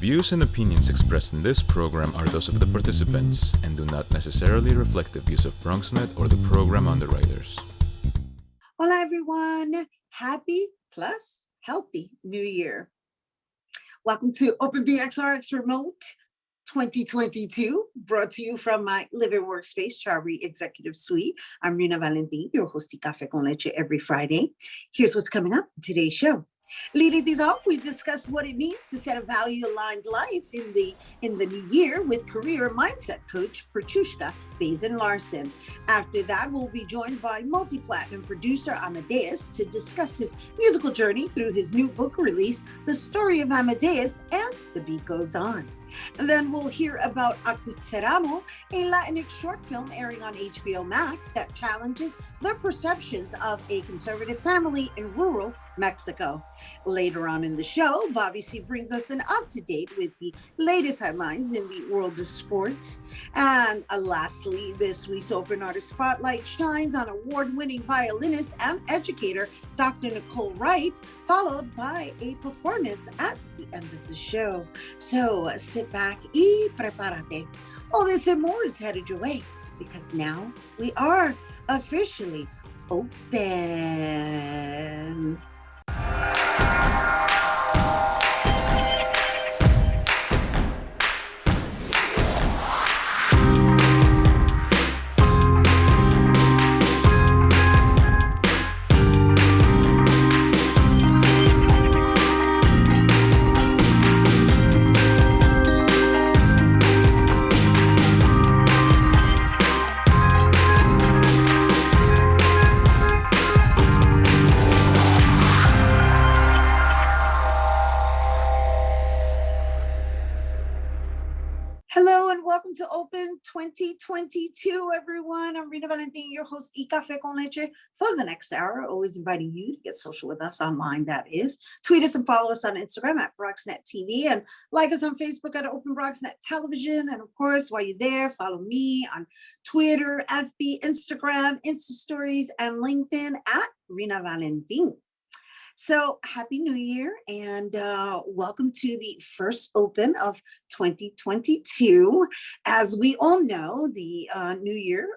views and opinions expressed in this program are those of the participants and do not necessarily reflect the views of BronxNet or the program underwriters. Hola everyone, happy plus healthy New Year. Welcome to Open BxRx Remote 2022, brought to you from my living workspace, Charby Executive Suite. I'm Rhina Valentin, your host Café con Leche every Friday. Here's what's coming up in today's show. Leading these off, we discuss what it means to set a value-aligned life in the new year with career and mindset coach Petrushka Bazin Larsen. After that, we'll be joined by multi-platinum producer Amadeus to discuss his musical journey through his new book release, The Story of Amadeus, and The Beat Goes On. And then we'll hear about Acuitzeramo, a latinx short film airing on HBOmax that challenges the perceptions of a conservative family in rural Mexico. Later on in the show, Bobby C brings us an up-to-date with the latest headlines in the world of sports. And lastly, this week's Open Artist Spotlight shines on award-winning violinist and educator Dr. Nicole Wright, followed by a performance at the end of the show. So sit back y prepárate. All this and more is headed your way because now we are officially open. Hello and welcome to Open 2022, everyone. I'm Rhina Valentin, your host, y Café con Leche, for the next hour. Always inviting you to get social with us online, that is. Tweet us and follow us on Instagram at BroxNet TV and like us on Facebook at Open BroxNet Television. And of course, while you're there, follow me on Twitter, FB, Instagram, Insta Stories, and LinkedIn at Rhina Valentin. So happy New Year and welcome to the first Open of 2022. As we all know, the new year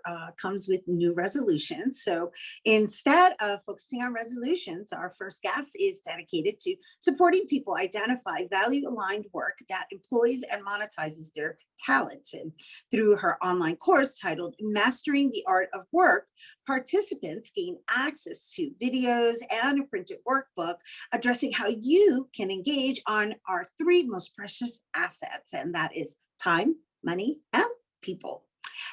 comes with new resolutions. So instead of focusing on resolutions, our first guest is dedicated to supporting people identify value-aligned work that employs and monetizes their talents. And through her online course titled Mastering the Art of Work, participants gain access to videos and a printed workbook addressing how you can engage on our three most precious assets, and that is time, money, and people.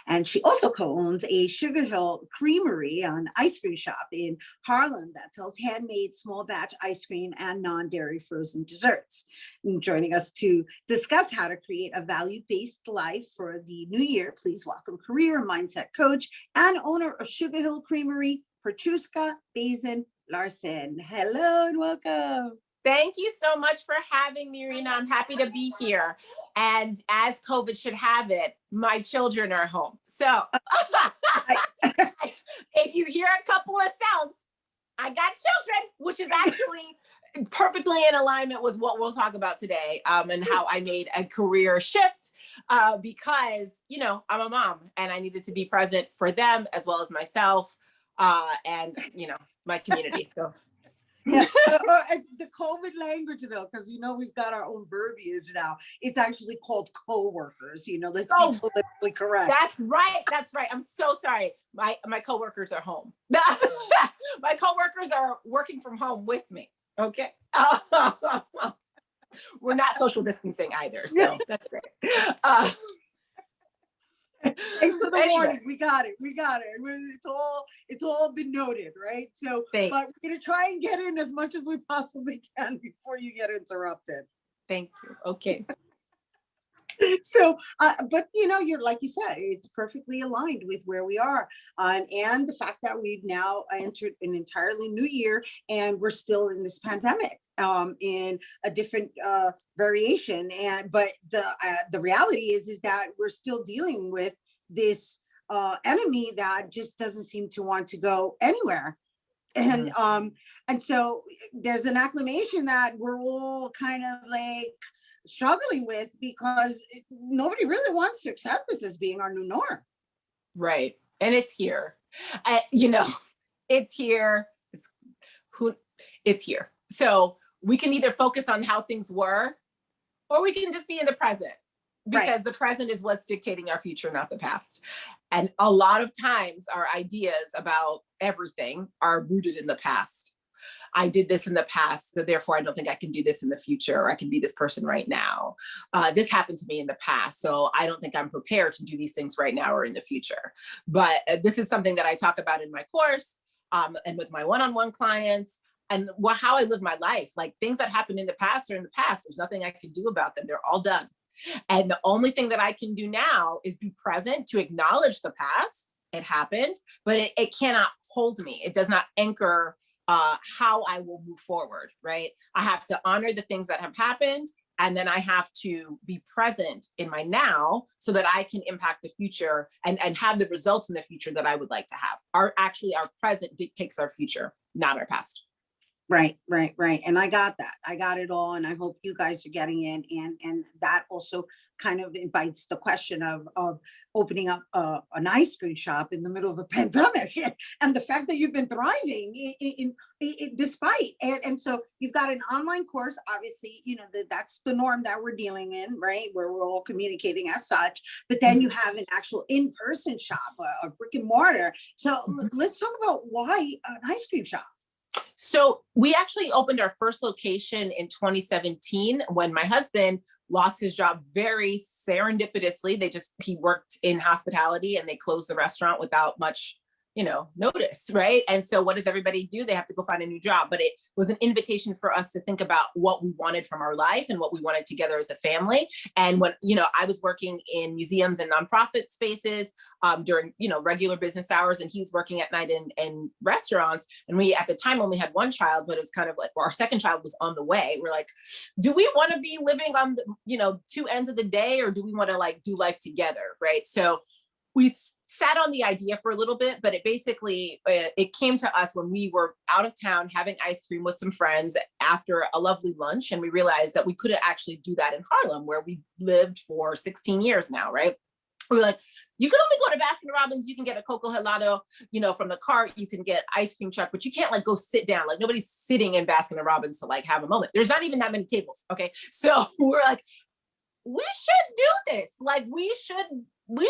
And she also co-owns a Sugar Hill Creamery, an ice cream shop in Harlem that sells handmade small batch ice cream and non-dairy frozen desserts. And joining us to discuss how to create a value-based life for the new year, please welcome career and mindset coach and owner of Sugar Hill Creamery, Petrushka Bazin Larsen. Hello and welcome. Thank you so much for having me, Rhina. I'm happy to be here. And as COVID should have it, my children are home. So if you hear a couple of sounds, I got children, which is actually perfectly in alignment with what we'll talk about today, and how I made a career shift because, you know, I'm a mom and I needed to be present for them as well as myself and, you know, my community. So. Yeah, the COVID language though, because you know we've got our own verbiage now. It's actually called co-workers. You know, let's be politically correct. That's right. That's right. I'm so sorry. My coworkers are home. My coworkers are working from home with me. Okay. We're not social distancing either, so that's great. Thanks for the warning. We got it. It's all been noted, right? So, Thanks. But we're gonna try and get in as much as we possibly can before you get interrupted. Thank you. Okay. So, but you know, you're like you said, it's perfectly aligned with where we are, and the fact that we've now entered an entirely new year, and we're still in this pandemic, in a different variation. But the reality is that we're still dealing with this enemy that just doesn't seem to want to go anywhere. And so there's an acclamation that we're all kind of like struggling with, because nobody really wants to accept this as being our new norm. Right. And it's here. It's here. It's here. So we can either focus on how things were, or we can just be in the present, because the present is what's dictating our future, not the past. And a lot of times our ideas about everything are rooted in the past. I did this in the past, so therefore I don't think I can do this in the future, or I can be this person right now. This happened to me in the past, so I don't think I'm prepared to do these things right now or in the future. But this is something that I talk about in my course, and with my one-on-one clients, and how I live my life. Like, things that happened in the past are in the past. There's nothing I can do about them. They're all done. And the only thing that I can do now is be present to acknowledge the past. It happened, but it cannot hold me. It does not anchor how I will move forward, right? I have to honor the things that have happened, and then I have to be present in my now so that I can impact the future and have the results in the future that I would like to have. Our present dictates our future, not our past. Right. And I got that. I got it all. And I hope you guys are getting it. And that also kind of invites the question of opening up an ice cream shop in the middle of a pandemic, and the fact that you've been thriving despite. And so you've got an online course, obviously, that's the norm that we're dealing in, right? Where we're all communicating as such. But then you have an actual in-person shop, a brick and mortar. So let's talk about why an ice cream shop. So we actually opened our first location in 2017 when my husband lost his job very serendipitously. He worked in hospitality, and they closed the restaurant without much, notice, right? And so what does everybody do? They have to go find a new job. But it was an invitation for us to think about what we wanted from our life and what we wanted together as a family. And when, I was working in museums and nonprofit spaces during, regular business hours, and he's working at night in restaurants. And we, at the time, only had one child, but it was kind of like, our second child was on the way. We're like, do we want to be living on the, two ends of the day, or do we want to do life together, right? So we sat on the idea for a little bit, but it came to us when we were out of town having ice cream with some friends after a lovely lunch. And we realized that we couldn't actually do that in Harlem, where we lived for 16 years now, right? We were like, you can only go to Baskin-Robbins, you can get a Coco Helado, from the cart, you can get ice cream truck, but you can't go sit down. Like, nobody's sitting in Baskin-Robbins to have a moment. There's not even that many tables. Okay. So we're like, we should do this. Like, we should open an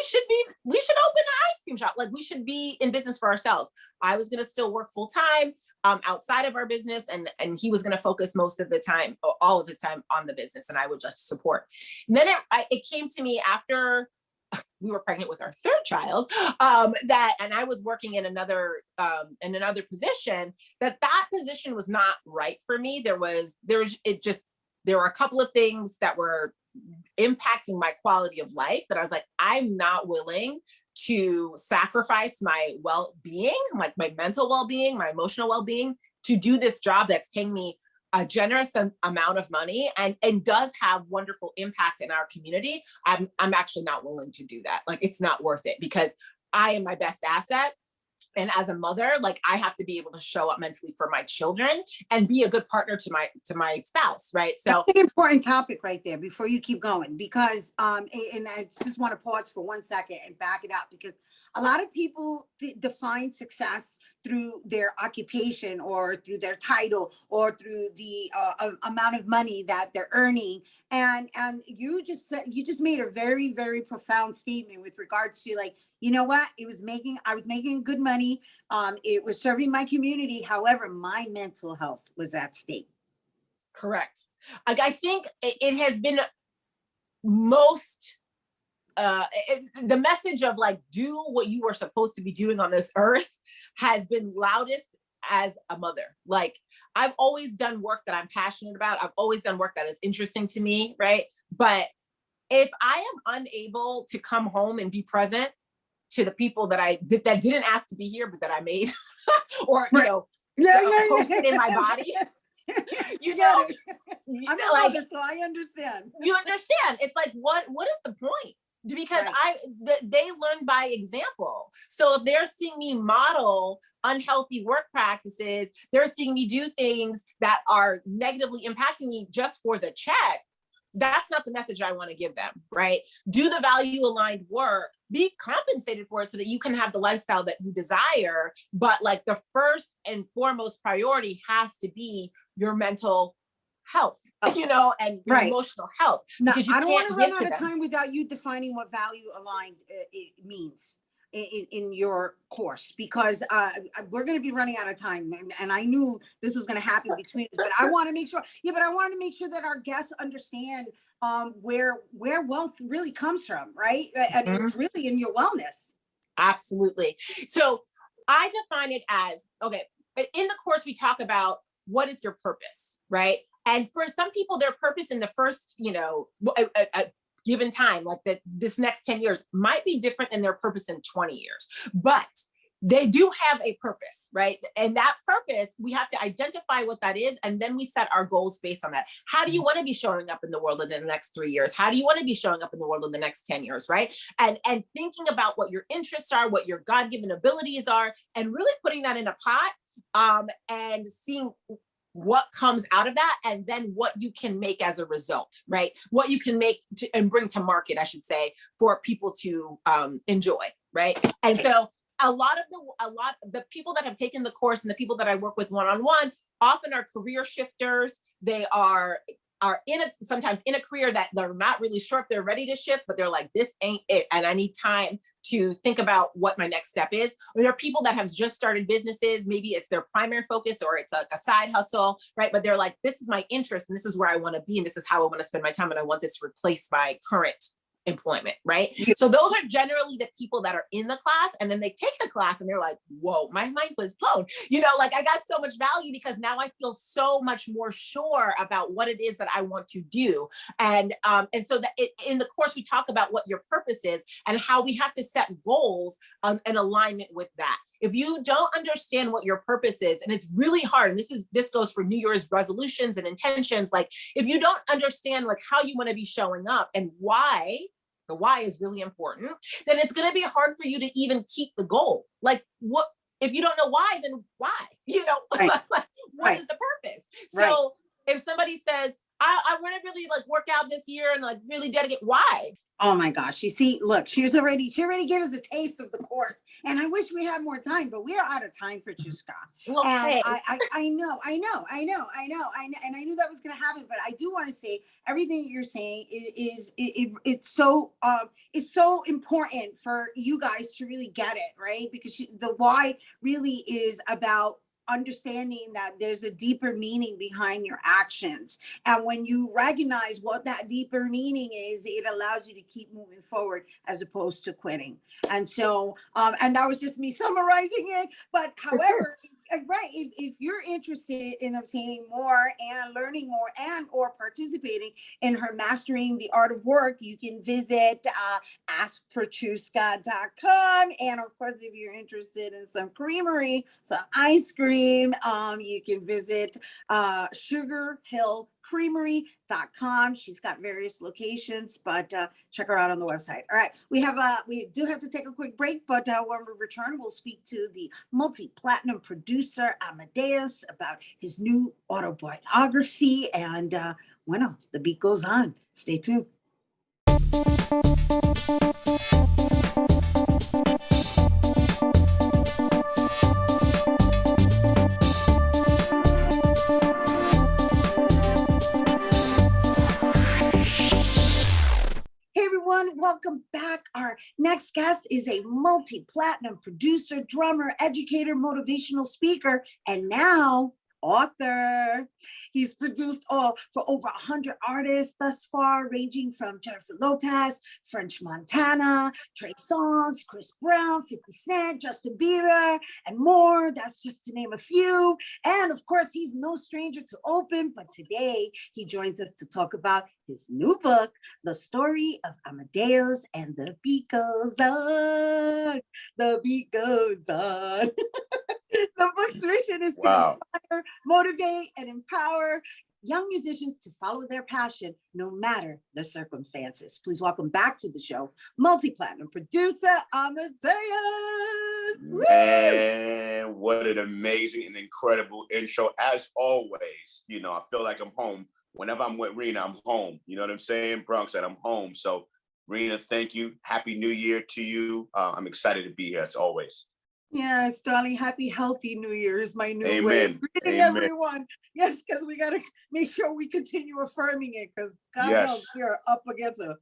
ice cream shop. Like, we should be in business for ourselves. I was going to still work full time outside of our business. And he was going to focus most of the time, all of his time on the business. And I would just support. And then it came to me after we were pregnant with our third child, and I was working in another position, that position was not right for me. There were a couple of things that were impacting my quality of life that I was like, I'm not willing to sacrifice my well-being, like my mental well-being, my emotional well-being, to do this job that's paying me a generous amount of money and does have wonderful impact in our community. I'm actually not willing to do that. Like, it's not worth it, because I am my best asset. And as a mother, I have to be able to show up mentally for my children and be a good partner to my spouse, right? So that's an important topic right there before you keep going, because and I just want to pause for 1 second and back it up, because a lot of people define success through their occupation, or through their title, or through the amount of money that they're earning. And you just made a very, very profound statement with regards to, you know what? I was making good money. It was serving my community. However, my mental health was at stake. Correct. I think it has been most, the message of do what you are supposed to be doing on this earth has been loudest as a mother. I've always done work that I'm passionate about. I've always done work that is interesting to me, right? But if I am unable to come home and be present to the people that didn't ask to be here, but that I made, or posted in my body, I'm a mother, so I understand. You understand? It's like, what is the point? Because they learn by example. So if they're seeing me model unhealthy work practices, they're seeing me do things that are negatively impacting me just for the check, that's not the message I want to give them, right? Do the value aligned work, be compensated for it so that you can have the lifestyle that you desire. But like the first and foremost priority has to be your mental health, you know, and your emotional health. Now, because you I don't want to can't run out of time without you defining what value aligned it means in your course, because we're going to be running out of time, and I knew this was going to happen between us, but I want to make sure, that our guests understand where wealth really comes from, right? And it's really in your wellness. Absolutely. So I define it as, okay, in the course, we talk about what is your purpose, right? And for some people, their purpose in the first, you know, a given time, like this next 10 years might be different than their purpose in 20 years, but they do have a purpose, right? And that purpose, we have to identify what that is. And then we set our goals based on that. How do you want to be showing up in the world in the next 3 years? How do you want to be showing up in the world in the next 10 years, right? And thinking about what your interests are, what your God-given abilities are, and really putting that in a pot and seeing what comes out of that, and then what you can make as a result, right? What you can make and bring to market, I should say, for people to enjoy, right? And so a lot of the people that have taken the course and the people that I work with one-on-one often are career shifters. They are sometimes in a career that they're not really sure if they're ready to shift, but they're like, this ain't it. And I need time to think about what my next step is. Or there are people that have just started businesses. Maybe it's their primary focus or it's like a side hustle, right? But they're like, this is my interest and this is where I want to be. And this is how I want to spend my time. And I want this to replace my current employment, right? So those are generally the people that are in the class, and then they take the class and they're like, whoa, my mind was blown. You know, like I got so much value because now I feel so much more sure about what it is that I want to do. And so that in the course, we talk about what your purpose is and how we have to set goals in alignment with that. If you don't understand what your purpose is, and it's really hard, and this goes for New Year's resolutions and intentions, like if you don't understand like how you want to be showing up and why, the why is really important, then it's going to be hard for you to even keep the goal. Like what, if you don't know why, then why, you know, what is the purpose? So if somebody says, I want to really like work out this year and like really dedicate, why? Oh my gosh. You see, look, she already gave us a taste of the course, and I wish we had more time, but we are out of time, Petrushka. Okay. And I know, and I knew that was going to happen, but I do want to say everything that you're saying it's so important for you guys to really get it, right? Because the why really is about understanding that there's a deeper meaning behind your actions. And when you recognize what that deeper meaning is, it allows you to keep moving forward as opposed to quitting. And so, and that was just me summarizing it. But however, right, if you're interested in obtaining more and learning more and or participating in her Mastering the Art of Work, you can visit askpetrushka.com. And of course, if you're interested in some creamery, some ice cream, you can visit Sugar Hill Creamery.com. She's got various locations, but check her out on the website. All right, we do have to take a quick break, but when we return, we'll speak to the multi-platinum producer Amadeus about his new autobiography, and bueno, the beat goes on. Stay tuned. Welcome back. Our next guest is a multi-platinum producer, drummer, educator, motivational speaker, and now author. He's produced for over 100 artists thus far, ranging from Jennifer Lopez, French Montana, Trey Songz, Chris Brown, 50 Cent, Justin Bieber, and more. That's just to name a few. And of course, he's no stranger to Open, but today he joins us to talk about his new book, The Story of Amadeus, and the beat goes on. The beat goes on. The book's mission is to inspire, motivate, and empower young musicians to follow their passion no matter the circumstances. Please welcome back to the show, multi-platinum producer Amadeus. Man, what an amazing and incredible intro. As always, you know, I feel like I'm home whenever I'm with Rhina, I'm home. You know what I'm saying? Bronx, and I'm home. So Rhina, thank you. Happy New Year to you. I'm excited to be here as always. Yes, darling. Happy, healthy New Year is my new way of Amen. greeting Amen. everyone. Yes, because we got to make sure we continue affirming it, because God Yes. knows we are up against a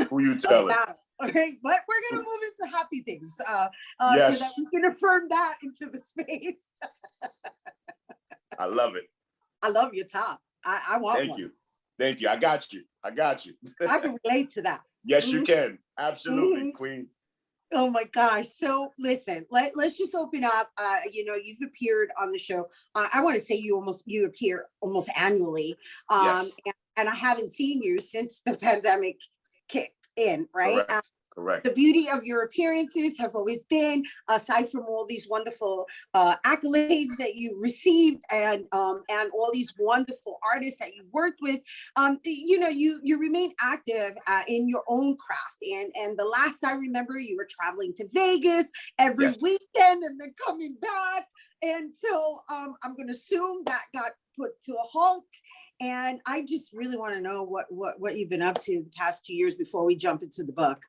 Who you a telling? battle. Okay, but we're going to move into happy things Yes. so that we can affirm that into the space. I love it. I love your top. I want Thank one. you. Thank you. I got you. I got you. I can relate to that. Yes, you Mhm. can. Absolutely, Mhm. Queen. Oh my gosh. So listen, let's just open up. You've appeared on the show. I want to say you appear almost annually. Yes. And I haven't seen you since the pandemic kicked in, right? Correct. The beauty of your appearances have always been, aside from all these wonderful accolades that you received, and all these wonderful artists that you worked with, you remain active in your own craft. And the last I remember, you were traveling to Vegas every Yes. weekend and then coming back. And so I'm going to assume that got put to a halt. And I just really want to know what you've been up to the past 2 years before we jump into the book.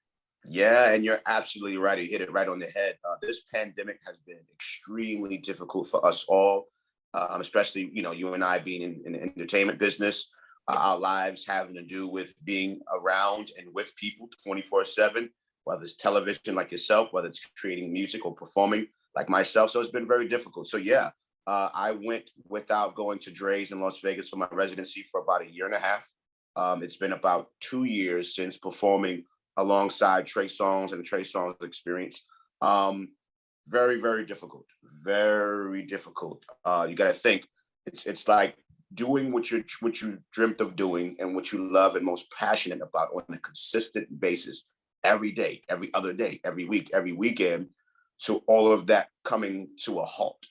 Yeah, and you're absolutely right. You hit it right on the head. This pandemic has been extremely difficult for us all, especially, you and I being in the entertainment business, our lives having to do with being around and with people 24/7, whether it's television like yourself, whether it's creating music or performing like myself. So it's been very difficult. So yeah, I went without going to Dre's in Las Vegas for my residency for about 1.5 years. It's been about 2 years since performing alongside Trey Songz and the Trey Songz Experience. Very, very difficult. Very difficult. You got to think. It's like doing what you dreamt of doing and what you love and most passionate about on a consistent basis, every day, every other day, every week, every weekend. So all of that coming to a halt.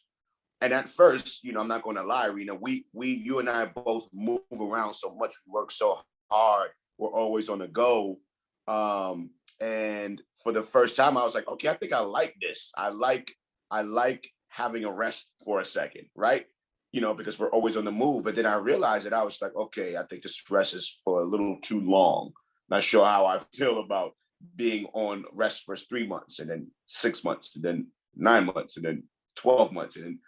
And at first, I'm not going to lie, Rhina, you and I both move around so much. We work so hard. We're always on the go. And for the first time, I was like, okay, I think I like this. I like having a rest for a second, right? Because we're always on the move. But then I realized that I was like, okay, I think this rest is for a little too long. Not sure how I feel about being on rest for 3 months and then 6 months and then 9 months and then 12 months and then,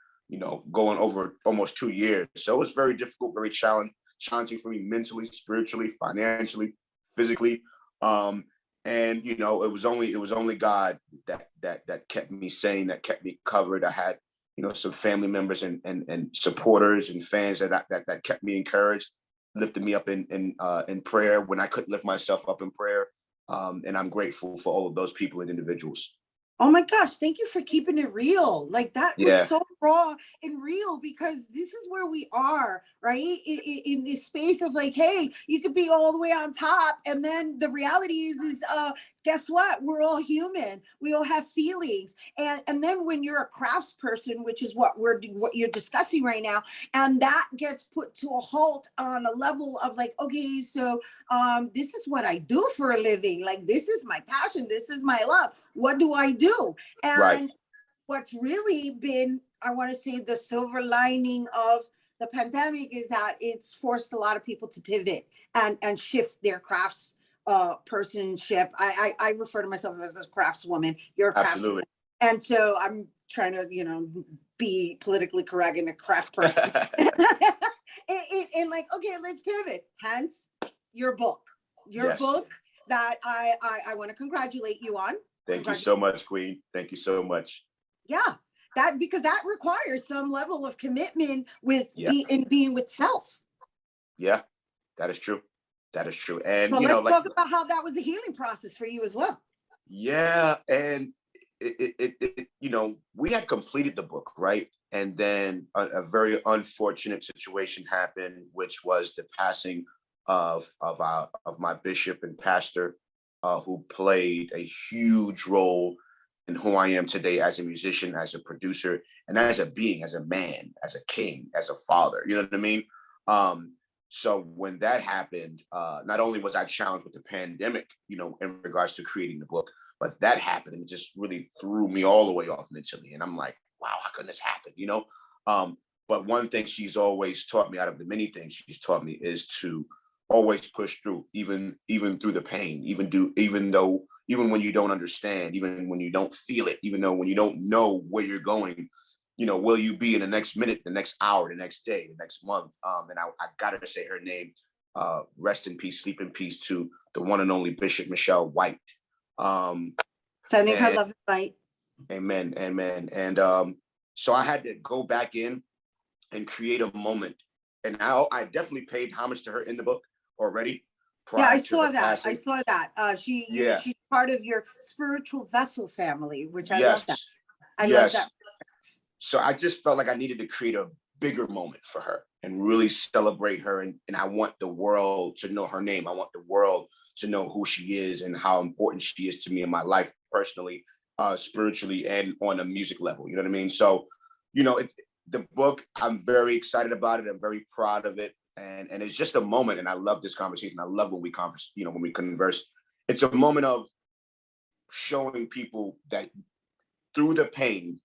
going over almost 2 years. So it was very difficult, very challenging for me mentally, spiritually, financially, physically. And it was only God that kept me sane, that kept me covered. I had, some family members and supporters and fans that kept me encouraged, lifted me up in prayer when I couldn't lift myself up in prayer. And I'm grateful for all of those people and individuals. Oh my gosh, thank you for keeping it real. Like that was so raw and real, because this is where we are, right? In this space of like, hey, you could be all the way on top. And then the reality is guess what? We're all human. We all have feelings. And then when you're a crafts person, which is what you're discussing right now, and that gets put to a halt on a level of like, okay, so this is what I do for a living. Like, this is my passion. This is my love. What do I do? And what's really been, I want to say, the silver lining of the pandemic is that it's forced a lot of people to pivot and shift their crafts personship. I refer to myself as a craftswoman. You're a craftswoman. And so I'm trying to, be politically correct and a craft person. and like, okay, let's pivot. Hence your book. Your book that I want to congratulate you on. Thank you so much, Queen. Thank you so much. Yeah, because that requires some level of commitment with being with self. Yeah, that is true. That is true. And so let's talk about how that was a healing process for you as well. Yeah, and we had completed the book, right? And then a very unfortunate situation happened, which was the passing of my bishop and pastor, who played a huge role in who I am today as a musician, as a producer, and as a being, as a man, as a king, as a father. You know what I mean? So when that happened, not only was I challenged with the pandemic, in regards to creating the book, but that happened and it just really threw me all the way off mentally. And I'm like, wow, how could this happen? But one thing she's always taught me, out of the many things she's taught me, is to always push through, even through the pain, even when you don't understand, even when you don't feel it, even though when you don't know where you're going, will you be in the next minute, the next hour, the next day, the next month? And I gotta say her name. Rest in peace, sleep in peace to the one and only Bishop Michelle White. Sending her love and light. Amen, amen. And so I had to go back in and create a moment. And now I definitely paid homage to her in the book already. Yeah, I saw that. I saw that. She's part of your spiritual vessel family, which I love that. I love that. So I just felt like I needed to create a bigger moment for her and really celebrate her. And I want the world to know her name. I want the world to know who she is and how important she is to me in my life personally, spiritually, and on a music level. You know what I mean? So, the book, I'm very excited about it. I'm very proud of it. And it's just a moment. And I love this conversation. I love when we converse, when we converse. It's a moment of showing people that through the pain,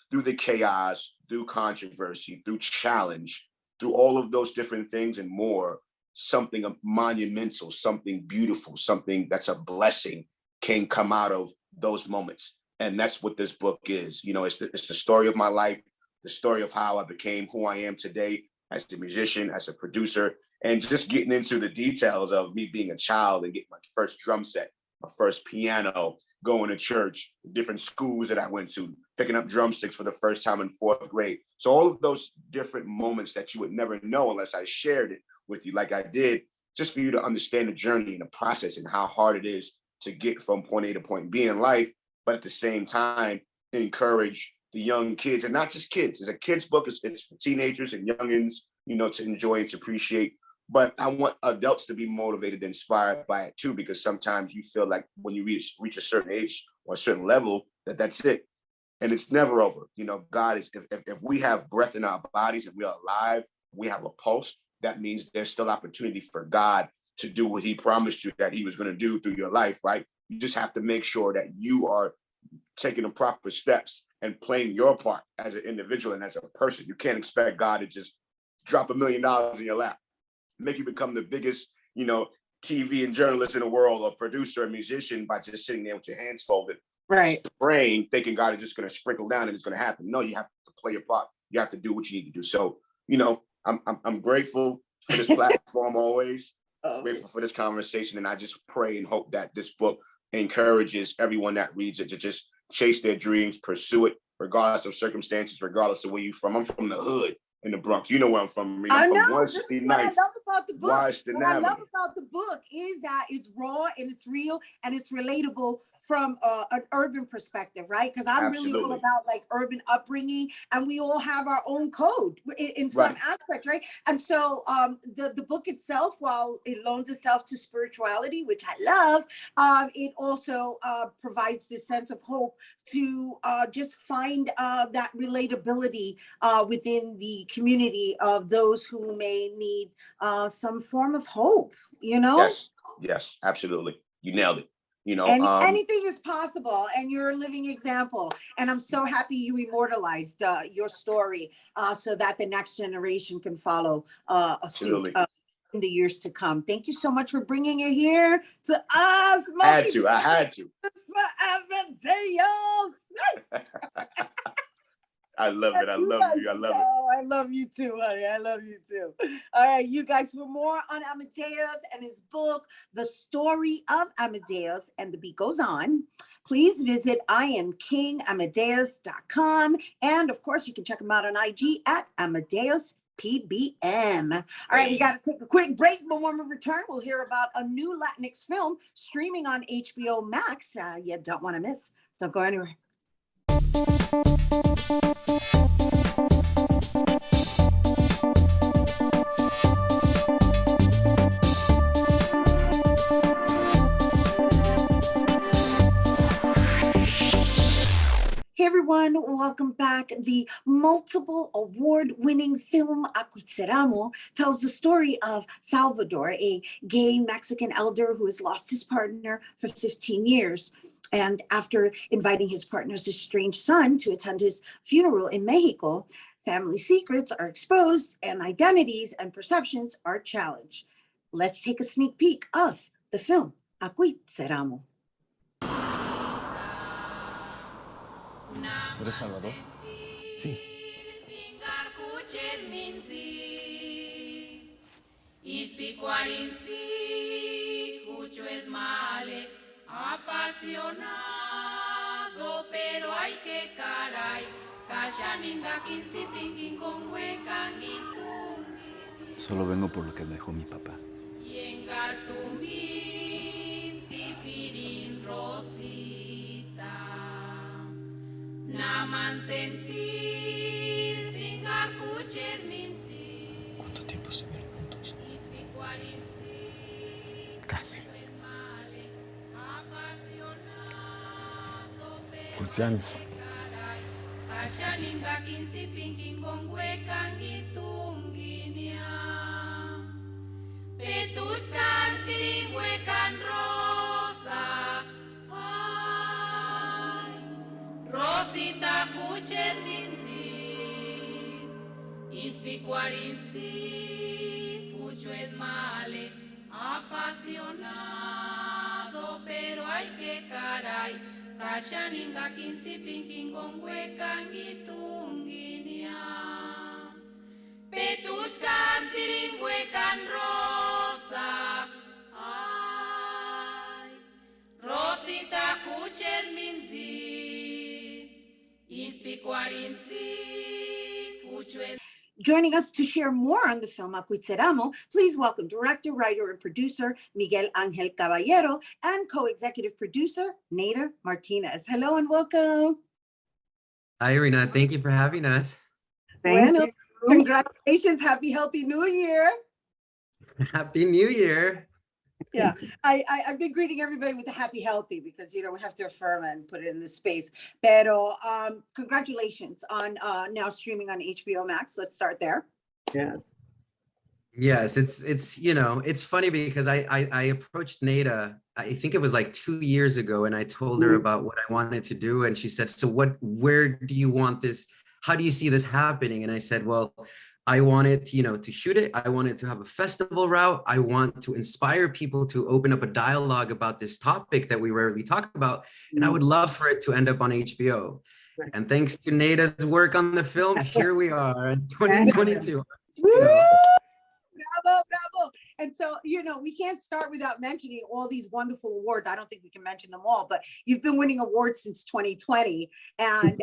through the chaos, through controversy, through challenge, through all of those different things and more, something monumental, something beautiful, something that's a blessing can come out of those moments. And that's what this book is. It's the story of my life, the story of how I became who I am today as a musician, as a producer, and just getting into the details of me being a child and getting my first drum set, my first piano, going to church, different schools that I went to, picking up drumsticks for the first time in 4th grade. So all of those different moments that you would never know unless I shared it with you like I did, just for you to understand the journey and the process and how hard it is to get from point A to point B in life, but at the same time, encourage the young kids, and not just kids. It's a kid's book. It's for teenagers and youngins, to enjoy and to appreciate. But I want adults to be motivated and inspired by it too, because sometimes you feel like when you reach a certain age or a certain level, that's it. And it's never over. God is, if we have breath in our bodies and we are alive, we have a pulse, that means there's still opportunity for God to do what he promised you that he was going to do through your life, right? You just have to make sure that you are taking the proper steps and playing your part as an individual and as a person. You can't expect God to just drop $1 million in your lap, make you become the biggest, TV and journalist in the world, or producer, or musician, by just sitting there with your hands folded, right, praying, thinking God is just going to sprinkle down and it's going to happen. No, you have to play your part. You have to do what you need to do. So, I'm grateful for this platform always. Grateful for this conversation, and I just pray and hope that this book encourages everyone that reads it to just chase their dreams, pursue it, regardless of circumstances, regardless of where you're from. I'm from the hood in the Bronx. You know where I'm from, Rhina. I know. From This is what I love about the book. What I love Avenue. about the book is that it's raw and it's real and it's relatable from an urban perspective, right? Because I'm really all about like urban upbringing, and we all have our own code in some aspect, right? And so the book itself, while it loans itself to spirituality, which I love, it also provides this sense of hope to just find that relatability within the community of those who may need some form of hope, Yes, absolutely. You nailed it. Anything is possible, and you're a living example. And I'm so happy you immortalized your story so that the next generation can follow suit in the years to come. Thank you so much for bringing it here to us. I had to. Amadeus. I love it. I love you. I love it. I love you too, honey. I love you too. All right, you guys, for more on Amadeus and his book, The Story of Amadeus, and the beat goes on, please visit IamKingAmadeus.com. And of course, you can check him out on IG at Amadeus PBM. All right, we got to take a quick break, but when we return, we'll hear about a new Latinx film streaming on HBOmax. You don't want to miss. Don't go anywhere. Hey everyone, welcome back. The multiple award-winning film Acuitzeramo tells the story of Salvador, a gay Mexican elder who has lost his partner for 15 years. And after inviting his partner's estranged son to attend his funeral in Mexico, Family secrets are exposed and identities and perceptions are challenged. Let's take a sneak peek of the film Acuitzeramo. ¿Tú eres Salvador? Sí. Pero hay que caray, Solo vengo por lo que me dejó mi papá. ¿Cuánto tiempo estuvieron juntos? Casi. 15 años. Petrushka Bazin rosa, ay, Rosita kuchet minsi, ispikuarinsi, puchuet male, apasionado, pero hay que caray, kashaninga kinsi pinkin gongwekan gitunginia. Petrushka Bazin rosa, ay, Rosita kuchet minsi, ispikuarinsi, puchuet. Joining us to share more on the film Acuitzeramo, please welcome director, writer, and producer Miguel Caballero and co-executive producer Neyda Martinez. Hello and welcome. Hi, Rhina. Thank you for having us. Bueno, congratulations. Happy, healthy New Year. Happy New Year. Yeah, I've been greeting everybody with a happy, healthy because, you know, we have to affirm and put it in this space. Pero congratulations on now streaming on HBOmax. Let's start there. Yeah. Yes, it's you know, it's funny because I approached Neyda, I think it was like 2 years ago, and I told her about what I wanted to do, and she said, so where do you want this? How do you see this happening? And I said, well, I wanted to, you know, to shoot it. I wanted to have a festival route. I want to inspire people to open up a dialogue about this topic that we rarely talk about. And I would love for it to end up on HBO. And thanks to Neyda's work on the film, here we are in 2022. Bravo, bravo. And so, you know, we can't start without mentioning all these wonderful awards. I don't think we can mention them all, but you've been winning awards since 2020. And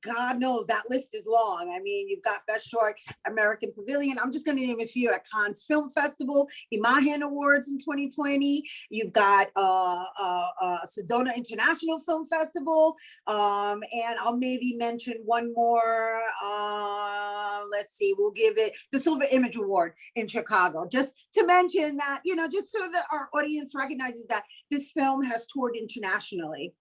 God knows that list is long. I mean, you've got Best Short American Pavilion. I'm just going to name a few at Cannes Film Festival, Imagen Awards in 2020. You've got Sedona International Film Festival. And I'll maybe mention one more. Let's see, we'll give it the Silver Image Award in Chicago, just to mention that, you know, just so that our audience recognizes that this film has toured internationally.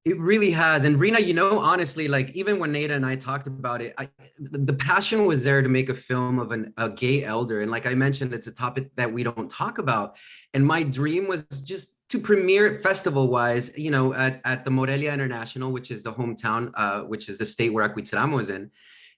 It really has. And Rhina, you know, honestly, like even when Neyda and I talked about it, the passion was there to make a film of a gay elder. And like I mentioned, it's a topic that we don't talk about. And my dream was just to premiere it festival-wise, you know, at the Morelia International, which is the hometown, which is the state where Acuitzeramo is in.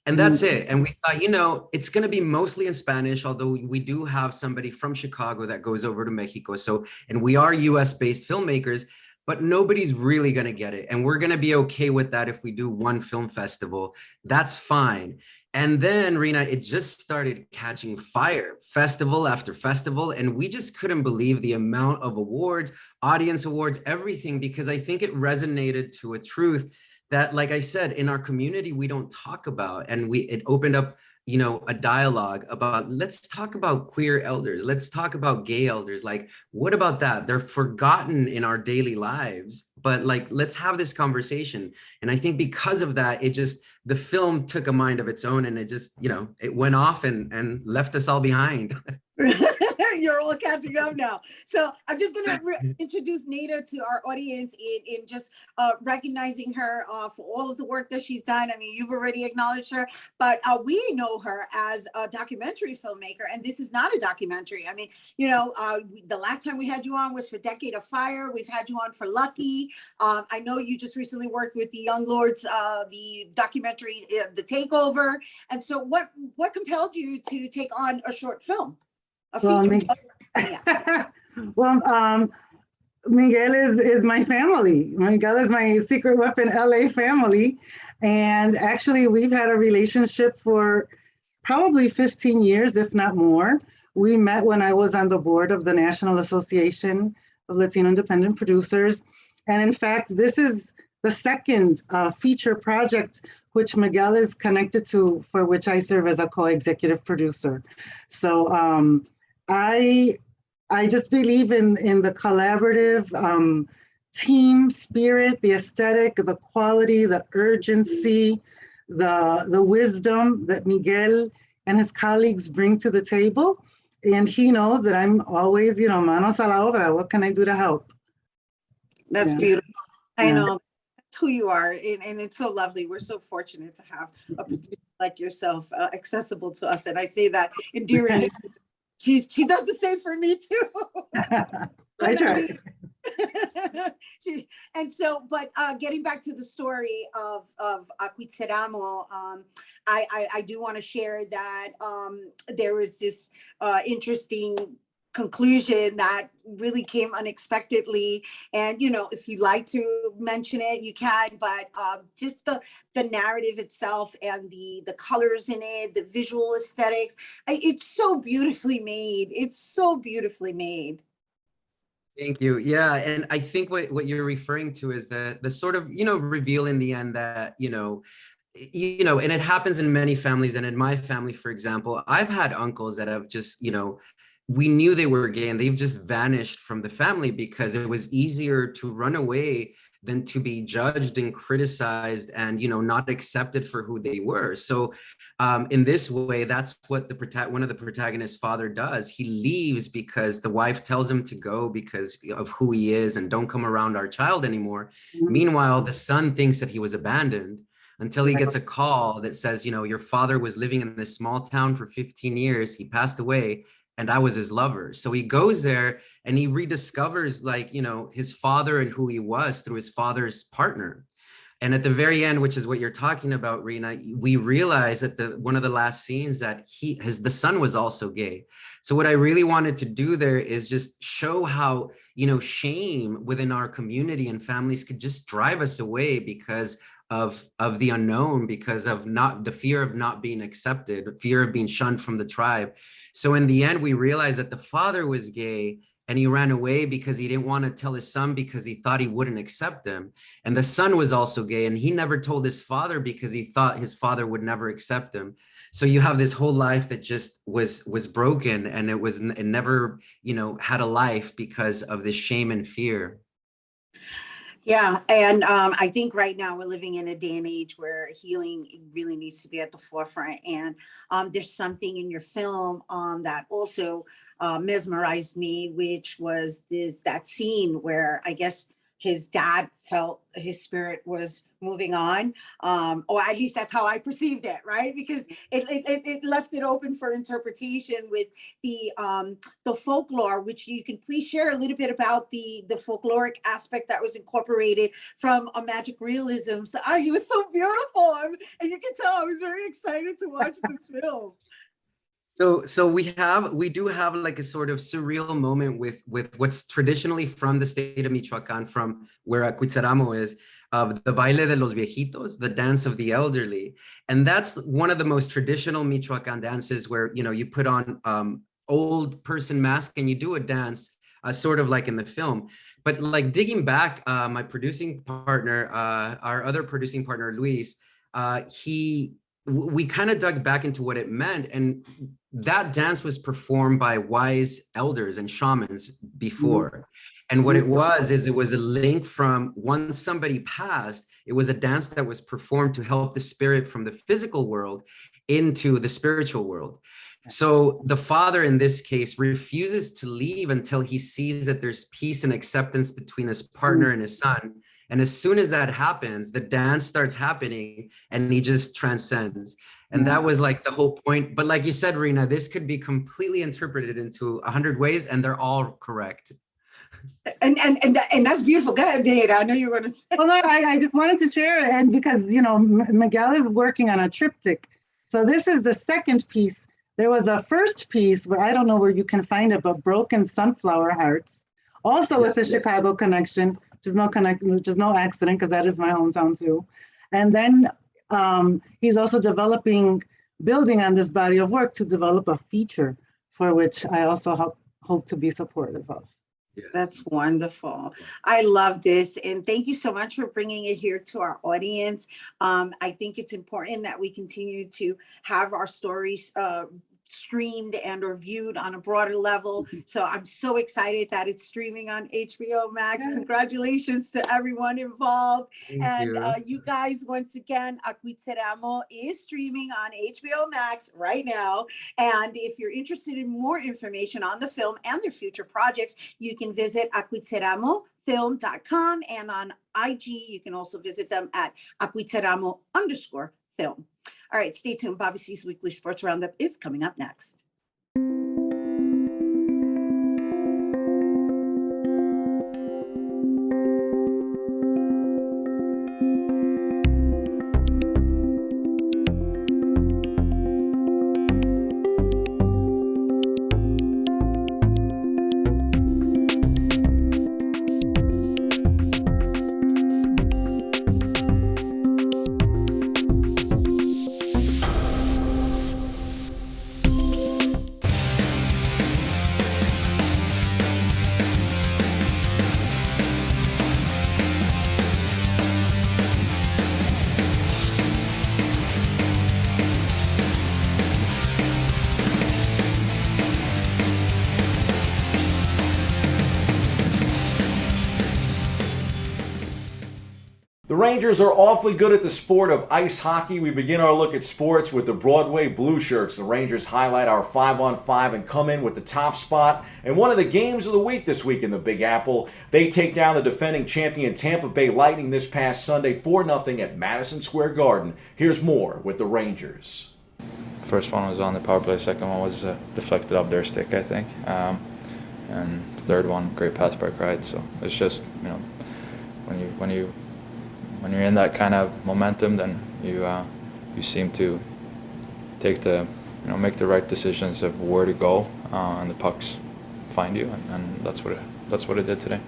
And that's it. And we thought, you know, it's going to be mostly in Spanish, although we do have somebody from Chicago that goes over to Mexico. So, and we are US-based filmmakers, but nobody's really going to get it. And we're going to be okay with that if we do one film festival. That's fine. And then, Rhina, it just started catching fire, festival after festival. And we just couldn't believe the amount of awards, audience awards, everything, because I think it resonated to a truth that, like I said, in our community, we don't talk about. And it opened up, you know, a dialogue about, let's talk about queer elders. Let's talk about gay elders. Like, what about that? They're forgotten in our daily lives, but like, let's have this conversation. And I think because of that, the film took a mind of its own, and it just, you know, it went off and left us all behind. You're all catching up now. So I'm just going to introduce Neyda to our audience in just recognizing her for all of the work that she's done. I mean, you've already acknowledged her, but we know her as a documentary filmmaker, and this is not a documentary. I mean, you know, the last time we had you on was for Decade of Fire. We've had you on for Lucky. I know you just recently worked with the Young Lords, the documentary, The Takeover. And so what compelled you to take on a short film? Well, Miguel is my family. Miguel is my secret weapon LA family. And actually, we've had a relationship for probably 15 years, if not more. We met when I was on the board of the National Association of Latino Independent Producers. And in fact, this is the second feature project which Miguel is connected to, for which I serve as a co-executive producer. So I just believe in the collaborative team spirit, the aesthetic, the quality, the urgency, the wisdom that Miguel and his colleagues bring to the table. And he knows that I'm always, you know, manos a la obra. What can I do to help? That's beautiful. I know. That's who you are. And it's so lovely. We're so fortunate to have a producer like yourself accessible to us. And I say that endearingly. She does the same for me too. I try. And so, but getting back to the story of Acuitzeramo, I do want to share that there was this interesting conclusion that really came unexpectedly. And, you know, if you'd like to mention it, you can, but just the narrative itself and the colors in it, the visual aesthetics, it's so beautifully made. It's so beautifully made. Thank you. Yeah. And I think what you're referring to is the sort of, you know, reveal in the end that, you know, and it happens in many families. And in my family, for example, I've had uncles that have just, you know, we knew they were gay and they've just vanished from the family because it was easier to run away than to be judged and criticized and, you know, not accepted for who they were. So in this way, that's what one of the protagonist's father does. He leaves because the wife tells him to go because of who he is and don't come around our child anymore. Mm-hmm. Meanwhile, the son thinks that he was abandoned until he gets a call that says, you know, your father was living in this small town for 15 years. He passed away. And I was his lover. So he goes there and he rediscovers, like, you know, his father and who he was through his father's partner. And at the very end, which is what you're talking about, Rhina, we realize at one of the last scenes that the son was also gay. So what I really wanted to do there is just show how, you know, shame within our community and families could just drive us away because of the unknown, because of the fear of not being accepted, fear of being shunned from the tribe. So in the end, we realized that the father was gay and he ran away because he didn't want to tell his son because he thought he wouldn't accept him. And the son was also gay and he never told his father because he thought his father would never accept him. So you have this whole life that just was broken and it never, you know, had a life because of this shame and fear. Yeah, and I think right now we're living in a day and age where healing really needs to be at the forefront. And there's something in your film that also mesmerized me, which was that scene where I guess his dad felt his spirit was moving on, or at least that's how I perceived it, right? Because it left it open for interpretation with the folklore, which you can please share a little bit about the folkloric aspect that was incorporated from a magic realism. So it was so beautiful, and you can tell I was very excited to watch this film. So we do have like a sort of surreal moment with what's traditionally from the state of Michoacán, from where Acuitzeramo is, of the baile de los viejitos, the dance of the elderly. And that's one of the most traditional Michoacán dances where, you know, you put on old person mask and you do a dance sort of like in the film. But like digging back, my producing partner, our other producing partner, Luis, we kind of dug back into what it meant. And that dance was performed by wise elders and shamans before. And what it was is it was a link from once somebody passed, it was a dance that was performed to help the spirit from the physical world into the spiritual world. So the father in this case refuses to leave until he sees that there's peace and acceptance between his partner and his son. And as soon as that happens, the dance starts happening and he just transcends. And that was like the whole point. But like you said, Rhina, this could be completely interpreted into 100 ways and they're all correct. And that's beautiful. Go ahead, Neyda. I know you were going to say. Well, no, I just wanted to share it, and because Miguel is working on a triptych, so this is the second piece. There was a first piece where I don't know where you can find it, but Broken Sunflower Hearts, also with a Chicago connection, which is no accident because that is my hometown too. And then he's also building on this body of work to develop a feature for which I also hope to be supportive of. That's wonderful. I love this. And thank you so much for bringing it here to our audience. I think it's important that we continue to have our stories streamed and or viewed on a broader level. So I'm so excited that it's streaming on HBOmax. Congratulations to everyone involved. You guys, once again, Acuitzeramo is streaming on HBOmax right now. And if you're interested in more information on the film and their future projects, you can visit acuitzeramofilm.com, and on IG, you can also visit them at acuitzeramo_film. All right, stay tuned. Bobby C's Weekly Sports Roundup is coming up next. The Rangers are awfully good at the sport of ice hockey. We begin our look at sports with the Broadway Blue Shirts. The Rangers highlight our 5-on-5 and come in with the top spot. And one of the games of the week this week in the Big Apple, they take down the defending champion Tampa Bay Lightning this past Sunday 4-0 at Madison Square Garden. Here's more with the Rangers. First one was on the power play. Second one was deflected off their stick, I think. And third one, great pass by Pride. So it's just, when you're in that kind of momentum, then you seem to make the right decisions of where to go, and the pucks find you, and that's what it did today.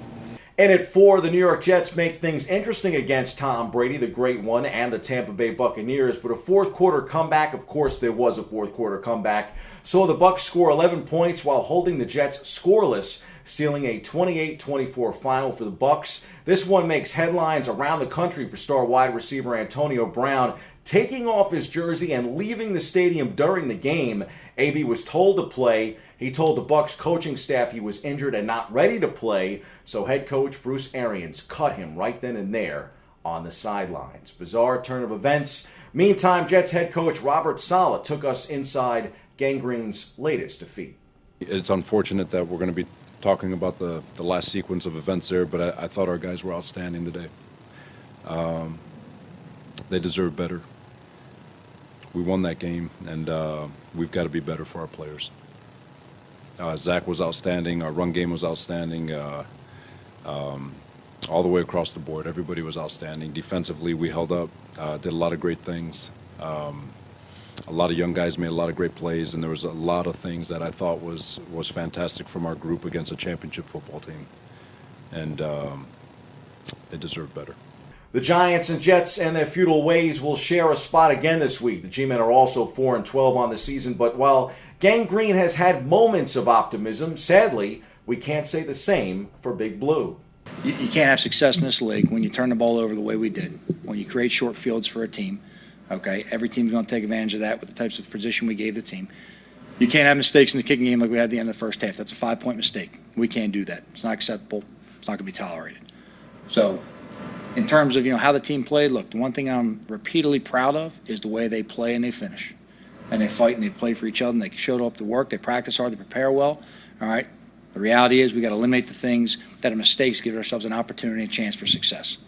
And at 4, the New York Jets make things interesting against Tom Brady, the great one, and the Tampa Bay Buccaneers. But a fourth quarter comeback, of course there was a fourth quarter comeback, saw the Bucs score 11 points while holding the Jets scoreless, sealing a 28-24 final for the Bucs. This one makes headlines around the country for star wide receiver Antonio Brown taking off his jersey and leaving the stadium during the game. AB was told to play. He told the Bucs coaching staff he was injured and not ready to play, so head coach Bruce Arians cut him right then and there on the sidelines. Bizarre turn of events. Meantime, Jets head coach Robert Saleh took us inside Gangrene's latest defeat. It's unfortunate that we're going to be talking about the last sequence of events there, but I thought our guys were outstanding today. They deserve better. We won that game, and we've got to be better for our players. Zach was outstanding. Our run game was outstanding. All the way across the board, everybody was outstanding. Defensively, we held up, did a lot of great things. A lot of young guys made a lot of great plays, and there was a lot of things that I thought was fantastic from our group against a championship football team. And they deserve better. The Giants and Jets and their feudal ways will share a spot again this week. The G-Men are also 4-12 on the season, but while Gangrene has had moments of optimism, sadly, we can't say the same for Big Blue. You can't have success in this league when you turn the ball over the way we did, when you create short fields for a team. Okay, every team's going to take advantage of that with the types of position we gave the team. You can't have mistakes in the kicking game like we had at the end of the first half. That's a 5-point mistake. We can't do that. It's not acceptable. It's not going to be tolerated. So in terms of, how the team played, look, the one thing I'm repeatedly proud of is the way they play and they finish. And they fight and they play for each other and they showed up to work. They practice hard, they prepare well. All right. The reality is we got to eliminate the things that are mistakes, give ourselves an opportunity and a chance for success.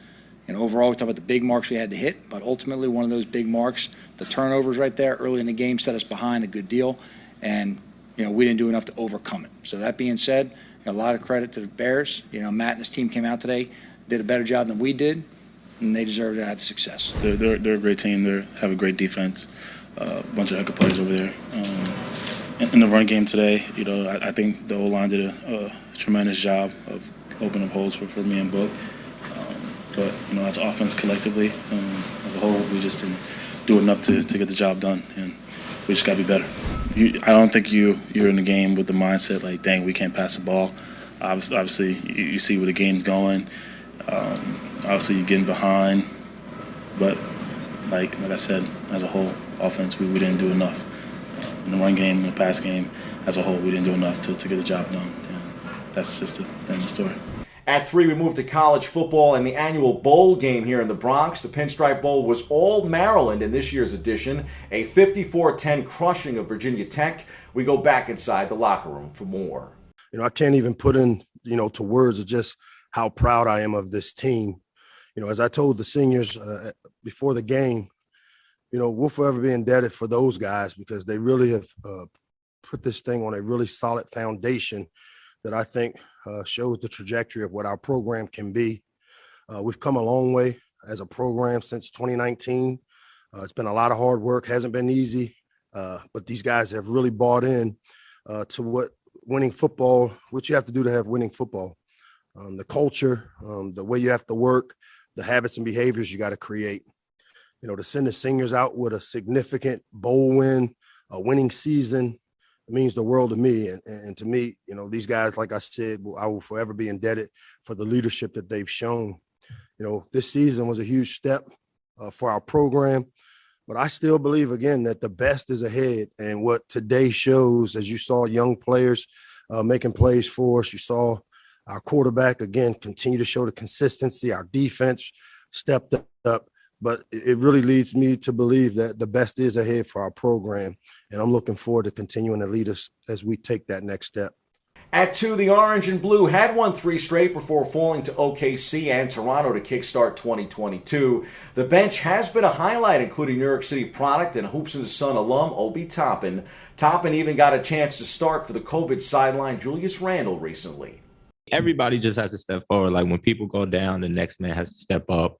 And overall, we talk about the big marks we had to hit, but ultimately one of those big marks, the turnovers right there early in the game set us behind a good deal. And, we didn't do enough to overcome it. So that being said, a lot of credit to the Bears. Matt and his team came out today, did a better job than we did, and they deserve to have the success. They're a great team. They have a great defense, a bunch of heck of players over there. In the run game today, I think the O-line did a tremendous job of opening up holes for me and Book. But, as offense collectively, as a whole, we just didn't do enough to get the job done, and we just got to be better. I don't think you're in the game with the mindset like, dang, we can't pass the ball. Obviously, you see where the game's going. Obviously, you're getting behind. But, like I said, as a whole, offense, we didn't do enough. In the run game, in the pass game, as a whole, we didn't do enough to get the job done. And that's just the end of the story. At 3, we move to college football and the annual bowl game here in the Bronx. The Pinstripe Bowl was all Maryland in this year's edition, a 54-10 crushing of Virginia Tech. We go back inside the locker room for more. I can't even put in, to words of just how proud I am of this team. As I told the seniors before the game, we'll forever be indebted for those guys because they really have put this thing on a really solid foundation that I think shows the trajectory of what our program can be. We've come a long way as a program since 2019. It's been a lot of hard work, hasn't been easy, but these guys have really bought in to what winning football, what you have to do to have winning football. The culture, the way you have to work, the habits and behaviors you got to create. To send the seniors out with a significant bowl win, a winning season, it means the world to me. And to me, these guys, like I said, I will forever be indebted for the leadership that they've shown. This season was a huge step for our program, but I still believe, again, that the best is ahead. And what today shows, as you saw young players making plays for us, you saw our quarterback, again, continue to show the consistency. Our defense stepped up. But it really leads me to believe that the best is ahead for our program. And I'm looking forward to continuing to lead us as we take that next step. At 2, the Orange and Blue had won 3 straight before falling to OKC and Toronto to kickstart 2022. The bench has been a highlight, including New York City product and Hoops in the Sun alum Obi Toppin. Toppin even got a chance to start for the COVID sideline Julius Randle recently. Everybody just has to step forward. Like when people go down, the next man has to step up.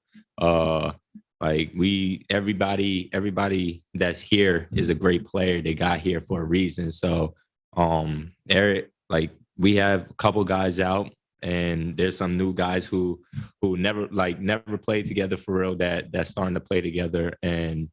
Everybody that's here is a great player. They got here for a reason. So, we have a couple guys out, and there's some new guys who never played together for real that's starting to play together, and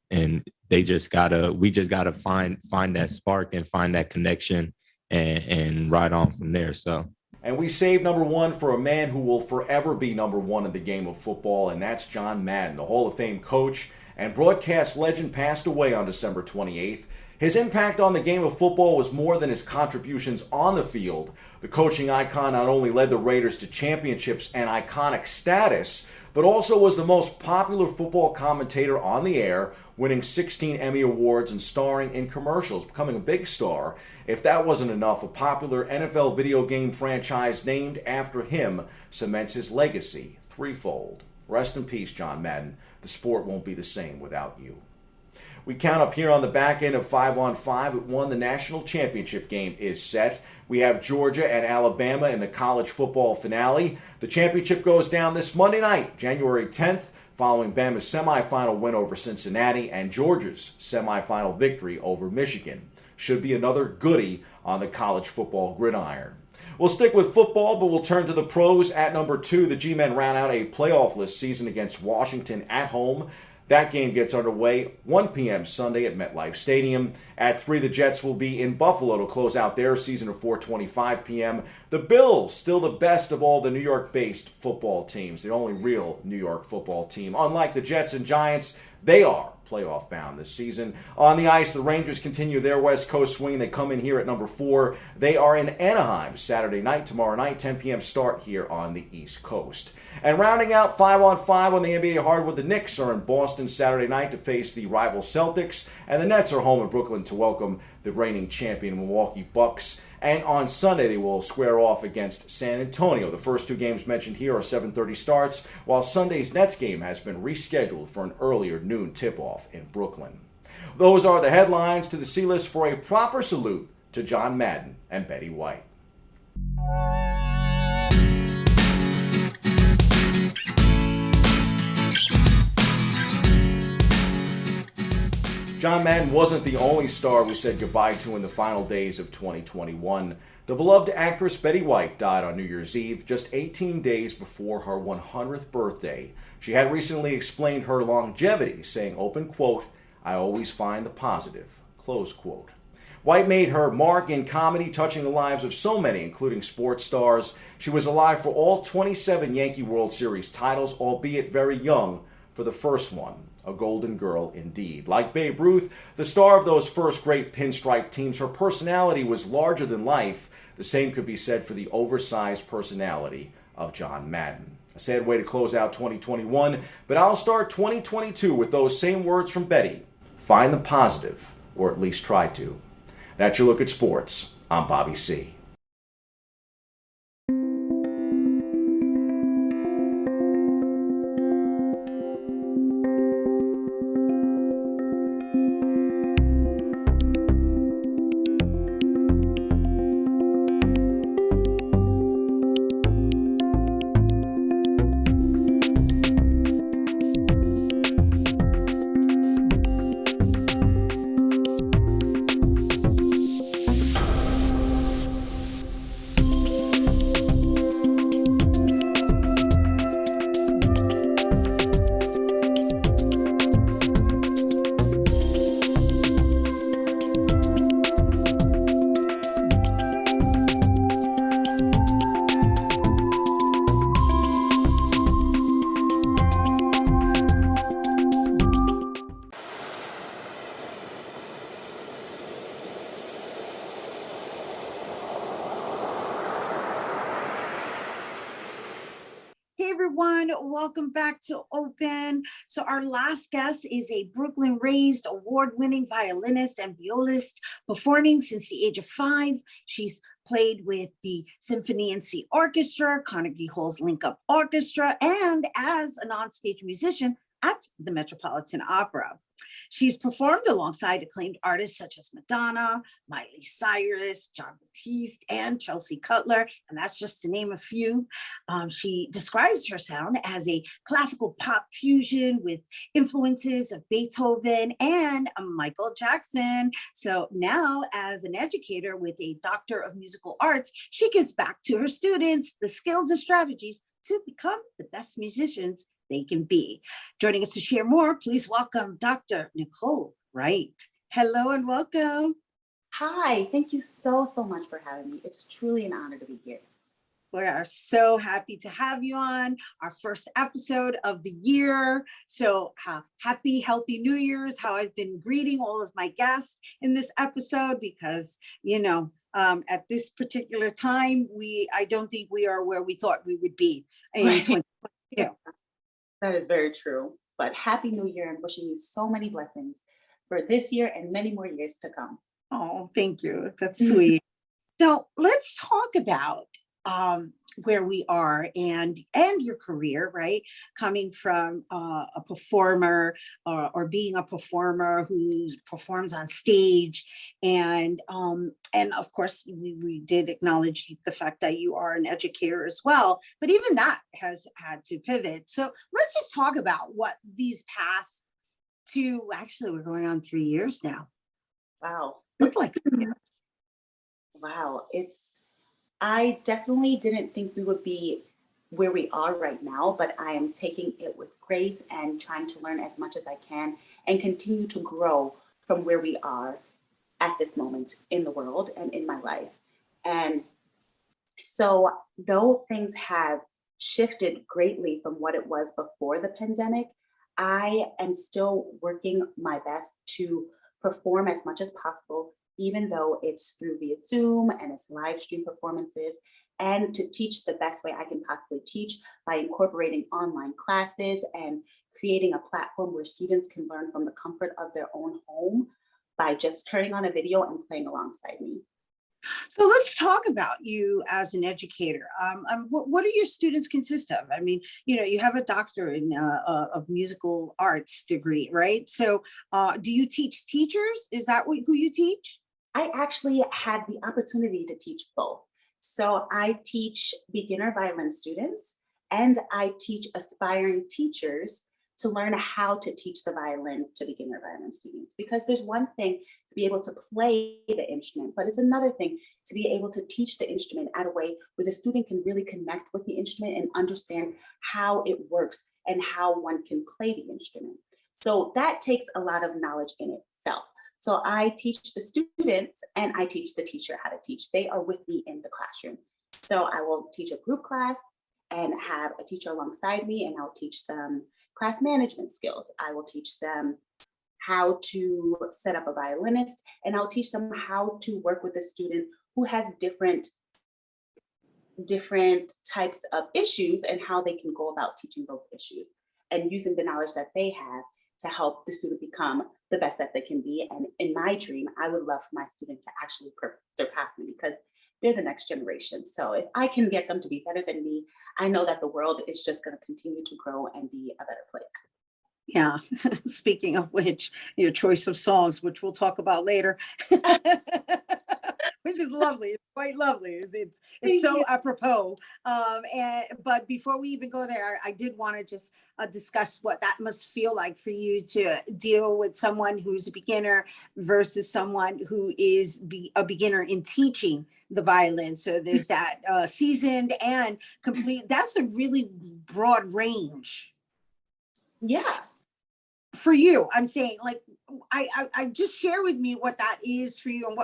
we just gotta find that spark and find that connection and ride on from there. So. And we saved number 1 for a man who will forever be number 1 in the game of football, and that's John Madden. The Hall of Fame coach and broadcast legend passed away on December 28th. His impact on the game of football was more than his contributions on the field. The coaching icon not only led the Raiders to championships and iconic status, but also was the most popular football commentator on the air, winning 16 Emmy Awards and starring in commercials, becoming a big star. If that wasn't enough, a popular NFL video game franchise named after him cements his legacy threefold. Rest in peace, John Madden. The sport won't be the same without you. We count up here on the back end of 5-on-5 at 1. The national championship game is set. We have Georgia and Alabama in the college football finale. The championship goes down this Monday night, January 10th, following Bama's semifinal win over Cincinnati and Georgia's semifinal victory over Michigan. Should be another goodie on the college football gridiron. We'll stick with football, but we'll turn to the pros. At number 2, the G-Men round out a playoff-less season against Washington at home. That game gets underway 1 p.m. Sunday at MetLife Stadium. At 3, the Jets will be in Buffalo to close out their season at 4:25 p.m. The Bills, still the best of all the New York-based football teams, the only real New York football team. Unlike the Jets and Giants, they are playoff bound this season. On the ice, the Rangers continue their West Coast swing. They come in here at number 4. They are in Anaheim Saturday night, tomorrow night, 10 p.m. start here on the East Coast. And rounding out 5-on-5 on the NBA hardwood, the Knicks are in Boston Saturday night to face the rival Celtics, and the Nets are home in Brooklyn to welcome the reigning champion Milwaukee Bucks. And on Sunday, they will square off against San Antonio. The first 2 games mentioned here are 7:30 starts, while Sunday's Nets game has been rescheduled for an earlier noon tip-off in Brooklyn. Those are the headlines. To the C-list for a proper salute to John Madden and Betty White. John Madden wasn't the only star we said goodbye to in the final days of 2021. The beloved actress Betty White died on New Year's Eve, just 18 days before her 100th birthday. She had recently explained her longevity, saying, open quote, "I always find the positive," close quote. White made her mark in comedy, touching the lives of so many, including sports stars. She was alive for all 27 Yankee World Series titles, albeit very young for the first one. A golden girl indeed. Like Babe Ruth, the star of those first great pinstripe teams, her personality was larger than life. The same could be said for the oversized personality of John Madden. A sad way to close out 2021, but I'll start 2022 with those same words from Betty. Find the positive, or at least try to. That's your look at sports. I'm Bobby C. Hey everyone, welcome back to Open. So our last guest is a Brooklyn-raised, award-winning violinist and violist, performing since the age of 5. She's played with the Symphony and Sea Orchestra, Carnegie Hall's Link Up Orchestra, and as an onstage musician at the Metropolitan Opera. She's performed alongside acclaimed artists such as Madonna, Miley Cyrus, John Batiste, and Chelsea Cutler, and that's just to name a few. She describes her sound as a classical pop fusion with influences of Beethoven and Michael Jackson. So now, as an educator with a Doctor of Musical Arts, she gives back to her students the skills and strategies to become the best musicians they can be. Joining us to share more, please welcome Dr. Nicole Wright. Hello and welcome. Hi, thank you so much for having me. It's truly an honor to be here. We are so happy to have you on our first episode of the year. So happy, healthy New Year's, how I've been greeting all of my guests in this episode, because, you know, at this particular time, I don't think we are where we thought we would be in 2022. That is very true. But happy New Year, and wishing you so many blessings for this year and many more years to come. Oh, thank you. That's sweet. So let's talk about where we are and your career, right? Coming from a performer or being a performer who performs on stage, and of course we did acknowledge the fact that you are an educator as well, but even that has had to pivot. So let's just talk about what these past actually we're going on 3 years now. Wow. Look like wow. I definitely didn't think we would be where we are right now, but I am taking it with grace and trying to learn as much as I can and continue to grow from where we are at this moment in the world and in my life. And so though things have shifted greatly from what it was before the pandemic, I am still working my best to perform as much as possible, even though it's through via Zoom and it's live stream performances, and to teach the best way I can possibly teach by incorporating online classes and creating a platform where students can learn from the comfort of their own home by just turning on a video and playing alongside me. So let's talk about you as an educator. What do your students consist of? I mean, you have a doctor in of musical arts degree, right? So do you teach teachers? Is that who you teach? I actually had the opportunity to teach both. So I teach beginner violin students and I teach aspiring teachers to learn how to teach the violin to beginner violin students. Because there's one thing to be able to play the instrument, but it's another thing to be able to teach the instrument at a way where the student can really connect with the instrument and understand how it works and how one can play the instrument. So that takes a lot of knowledge in itself. So I teach the students and I teach the teacher how to teach. They are with me in the classroom. So I will teach a group class and have a teacher alongside me, and I'll teach them class management skills. I will teach them how to set up a violinist, and I'll teach them how to work with a student who has different types of issues and how they can go about teaching those issues and using the knowledge that they have to help the student become the best that they can be. And in my dream, I would love for my student to actually surpass me, because they're the next generation. So if I can get them to be better than me, I know that the world is just going to continue to grow and be a better place. Yeah. Speaking of which, your choice of songs, which we'll talk about later, which is lovely. It's quite lovely. It's so apropos. But before we even go there, I did want to just discuss what that must feel like for you to deal with someone who's a beginner versus someone who is a beginner in teaching the violin. So there's that seasoned and complete. That's a really broad range. Yeah. For you, I'm saying, like, I just share with me what that is for you and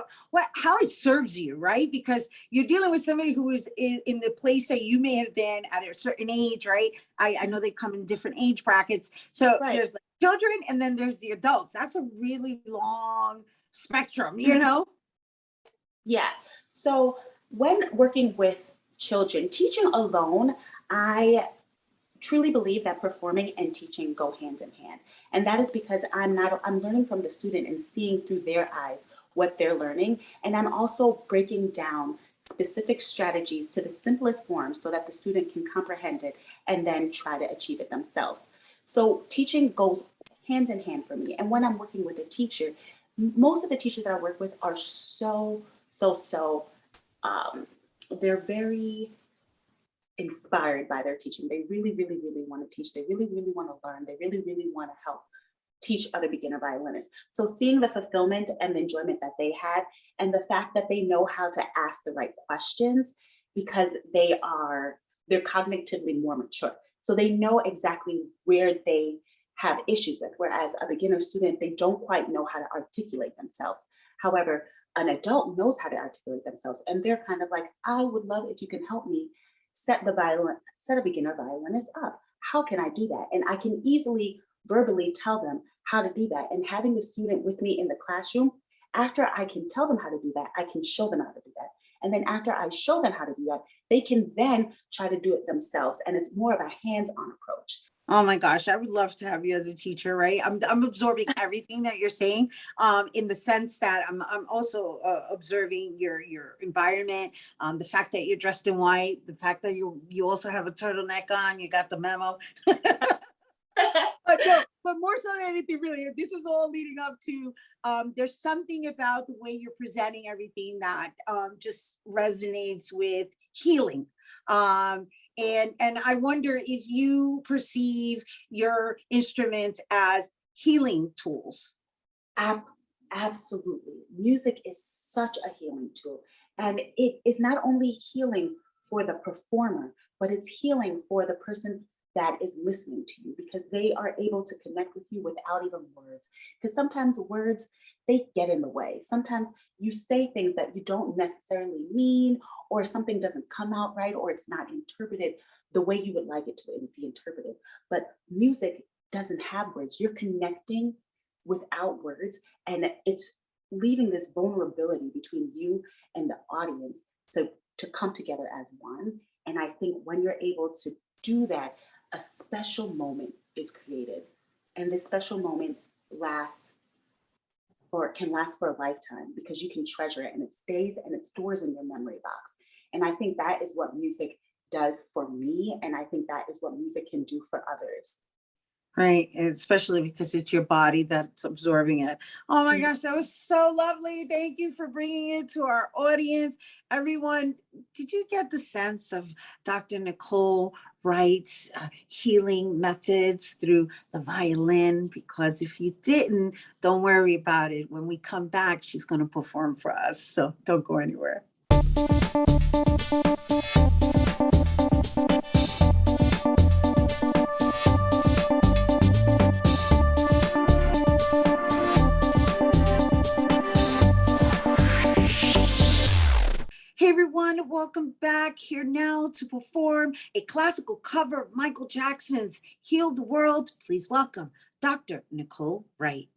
how it serves you, right? Because you're dealing with somebody who is in the place that you may have been at a certain age, right? I know they come in different age brackets. So there's the children and then there's the adults. That's a really long spectrum, Yeah. So when working with children, teaching alone, I truly believe that performing and teaching go hand in hand. And that is because I'm learning from the student and seeing through their eyes what they're learning. And I'm also breaking down specific strategies to the simplest form so that the student can comprehend it and then try to achieve it themselves. So teaching goes hand in hand for me. And when I'm working with a teacher, most of the teachers that I work with are they're very inspired by their teaching. They really, really, really want to teach. They really, really want to learn. They really, really want to help teach other beginner violinists. So seeing the fulfillment and the enjoyment that they had, and the fact that they know how to ask the right questions because they're cognitively more mature. So they know exactly where they have issues with, whereas a beginner student, they don't quite know how to articulate themselves. However, an adult knows how to articulate themselves, and they're kind of like, I would love if you can help me set a beginner violinist up. How can I do that? And I can easily verbally tell them how to do that. And having the student with me in the classroom, after I can tell them how to do that, I can show them how to do that. And then after I show them how to do that, they can then try to do it themselves. And it's more of a hands-on approach. Oh my gosh, I would love to have you as a teacher, right? I'm absorbing everything that you're saying, in the sense that I'm also observing your environment, the fact that you're dressed in white, the fact that you also have a turtleneck on, you got the memo. But more so than anything, really, this is all leading up to, there's something about the way you're presenting everything that just resonates with healing. And I wonder if you perceive your instruments as healing tools. Absolutely. Music is such a healing tool. And it is not only healing for the performer, but it's healing for the person that is listening to you, because they are able to connect with you without even words. Because sometimes words, they get in the way. Sometimes you say things that you don't necessarily mean, or something doesn't come out right, or it's not interpreted the way you would like it to be interpreted. But music doesn't have words. You're connecting without words, and it's leaving this vulnerability between you and the audience to come together as one. And I think when you're able to do that, a special moment is created. And this special moment can last for a lifetime because you can treasure it and it stays and it stores in your memory box. And I think that is what music does for me. And I think that is what music can do for others. Right, especially because it's your body that's absorbing it. Oh my gosh, that was so lovely. Thank you for bringing it to our audience. Everyone, did you get the sense of Dr. Nicole Wright's healing methods through the violin? Because if you didn't, don't worry about it. When we come back, she's going to perform for us. So don't go anywhere. Hey everyone, welcome back. Here now to perform a classical cover of Michael Jackson's Heal the World. Please welcome Dr. Nicole Wright.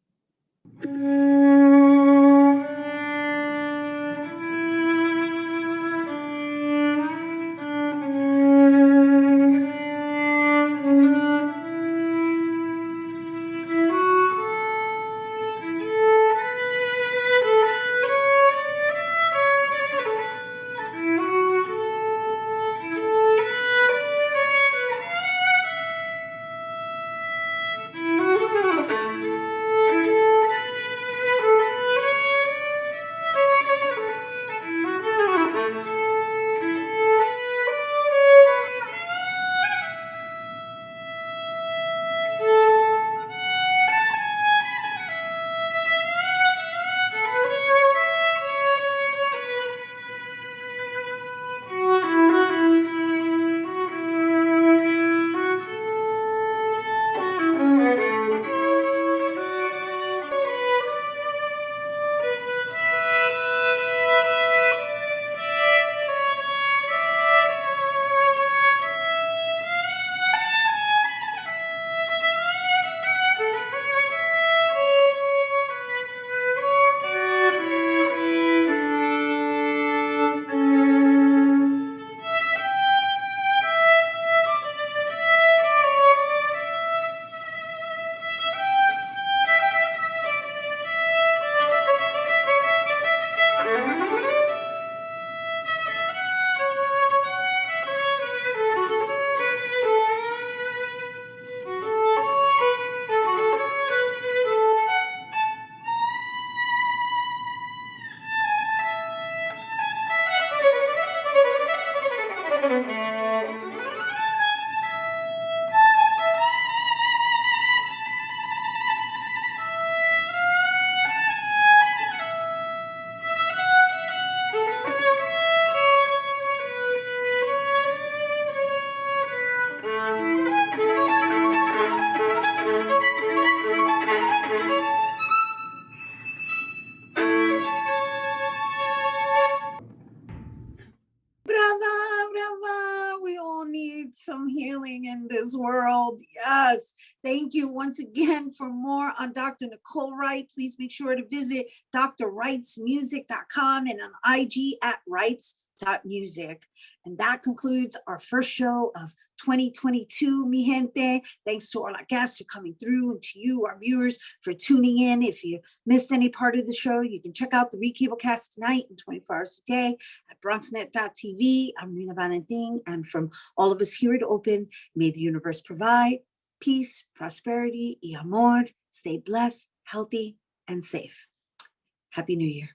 Some healing in this world. Yes. Thank you once again. For more on Dr. Nicole Wright, please make sure to visit drwrightsmusic.com and on IG at wrights.music. And that concludes our first show of 2022, mi gente. Thanks to all our guests for coming through and to you, our viewers, for tuning in. If you missed any part of the show, you can check out the recablecast tonight and 24 hours a day at bronxnet.tv. I'm Rhina Valentin, and from all of us here at Open, may the universe provide peace, prosperity, y amor. Stay blessed, healthy, and safe. Happy New Year.